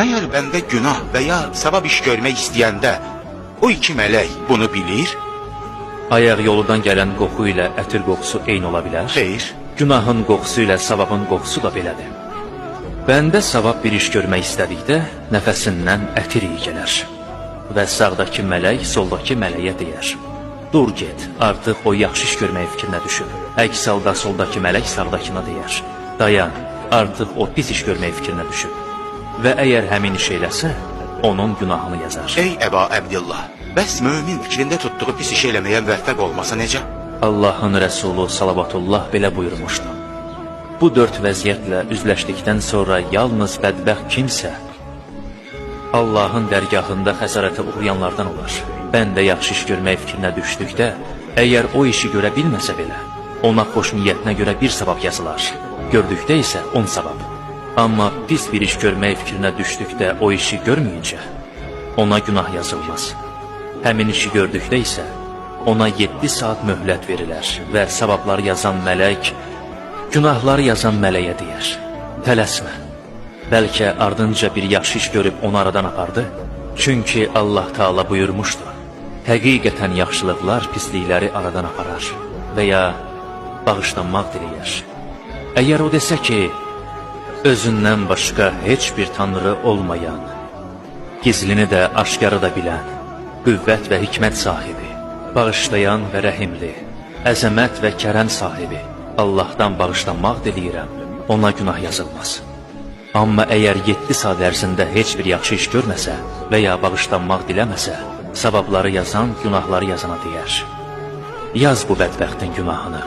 Məyər bəndə günah və ya savab iş görmək istəyəndə o iki mələk bunu bilir? Ayaq yoludan gələn qoxu ilə ətir qoxusu eyni ola bilər. Xeyr. Günahın qoxusu ilə savabın qoxusu da belədir. Bəndə savab bir iş görmək istədikdə nəfəsindən ətir iyi gələr. Və sağdakı mələk soldakı mələyə deyər: dur get, artıq o yaxşı iş görmək fikrinə düşüb. Əks halda soldakı mələk sağdakına deyər: dayan, artıq o pis iş görmək fikrinə düşüb. Və əgər həmin iş eləsə, onun günahını yazar. Ey Əba Əbdillah, bəs mömin fikrində tutduğu pis iş eləməyə müvəffəq olmasa necə? Allahın Rəsulu salavatullah belə buyurmuşdu: bu dörd vəziyyətlə üzləşdikdən sonra yalnız bədbəxt kimsə Allahın dərgahında xəsarətə uğrayanlardan olar. Bəndə yaxşı iş görmək fikrinə düşdükdə, əgər o işi görə bilməsə belə, ona xoş niyyətinə görə bir savab yazılar. Gördükdə isə 10 savab. Amma pis bir iş görmək fikrinə düşdükdə o işi görməyincə, ona günah yazılmaz. Həmin işi gördükdə isə ona 7 saat möhlət verilər və savabları yazan mələk, günahları yazan mələyə deyər: tələsmə, bəlkə ardınca bir yaxşı iş görüb onu aradan apardı. Çünki Allah Taala buyurmuşdu: həqiqətən yaxşılıqlar pislikləri aradan aparar və ya bağışlanmaq diləyər. Əgər o desə ki, özündən başqa heç bir tanrı olmayan, gizlini də aşkarı da bilən, qüvvət və hikmət sahibi, bağışlayan və rəhimli, əzəmət və kərəm sahibi Allahdan bağışlanmaq diləyirəm, ona günah yazılmaz. Amma əgər 7 saat ərzində heç bir yaxşı iş görməsə və ya bağışlanmaq diləməsə, savabları yazan, günahları yazana deyər: yaz bu bədbəxtin günahını.